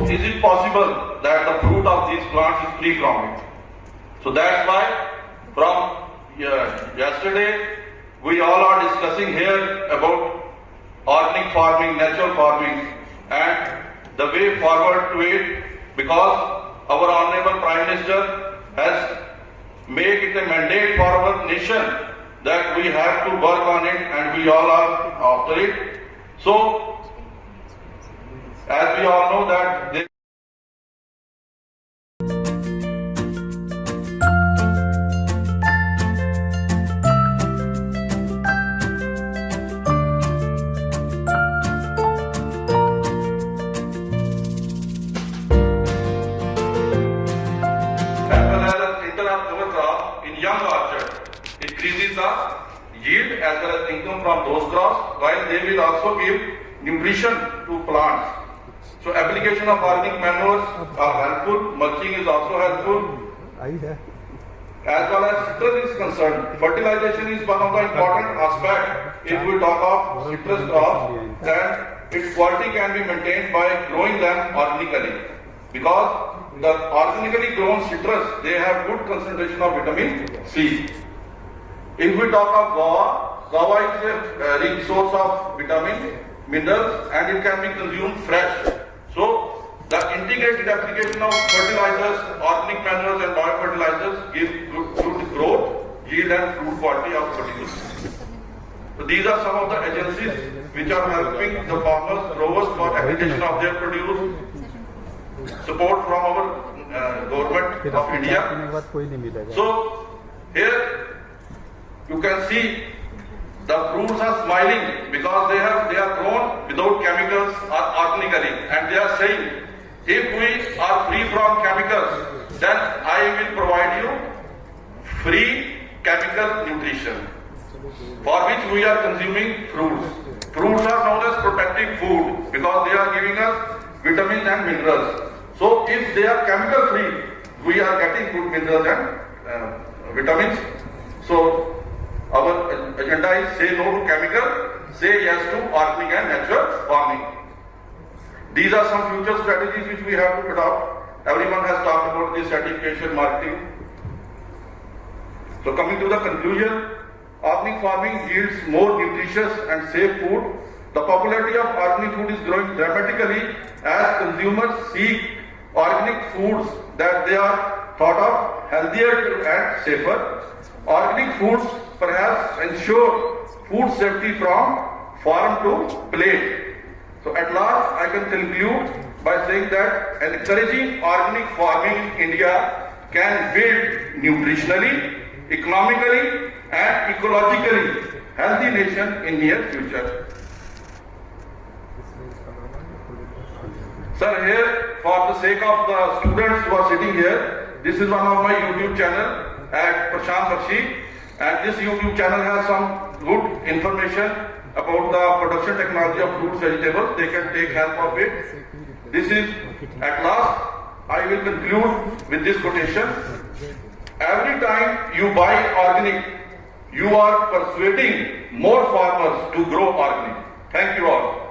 is it possible that the fruit of these plants is free from it? So that's why from yesterday we all are discussing here about organic farming, natural farming and the way forward to it, because our Honorable Prime Minister has made it a mandate for our nation that we have to work on it and we all are after it. So, as we all know that they young orchard increases the yield as well as income from those crops, while they will also give nutrition to plants. So application of organic manures are helpful, mulching is also helpful. As well as citrus is concerned, fertilization is one of the important aspects. If we talk of citrus crops, then its quality can be maintained by growing them organically, because the organically grown citrus, they have good concentration of vitamin C. If we talk of guava is a rich source of vitamin, minerals, and it can be consumed fresh. So, the integrated application of fertilizers, organic manures and biofertilizers gives good growth, yield and fruit quality of produce. So, these are some of the agencies which are helping the farmers, growers for acquisition of their produce. Support from our government of India. So here you can see the fruits are smiling because they are grown without chemicals or organically, and they are saying, if we are free from chemicals, then I will provide you free chemical nutrition, for which we are consuming fruits. Fruits are known as protective food because they are giving us vitamins and minerals. So if they are chemical free, we are getting good minerals and vitamins. So our agenda is say no to chemical, say yes to organic and natural farming. These are some future strategies which we have to adopt. Everyone has talked about this certification, marketing. So coming to the conclusion, organic farming yields more nutritious and safe food. The popularity of organic food is growing dramatically as consumers seek organic foods that they are thought of healthier and safer. Organic foods perhaps ensure food safety from farm to plate. So at last I can conclude by saying that encouraging organic farming in India can build nutritionally, economically and ecologically healthy nation in near future. Sir, here for the sake of the students who are sitting here, this is one of my YouTube channel at Prashant Bakshi, and this YouTube channel has some good information about the production technology of fruits, vegetables. They can take help of it. This is, at last, I will conclude with this quotation. Every time you buy organic, you are persuading more farmers to grow organic. Thank you all.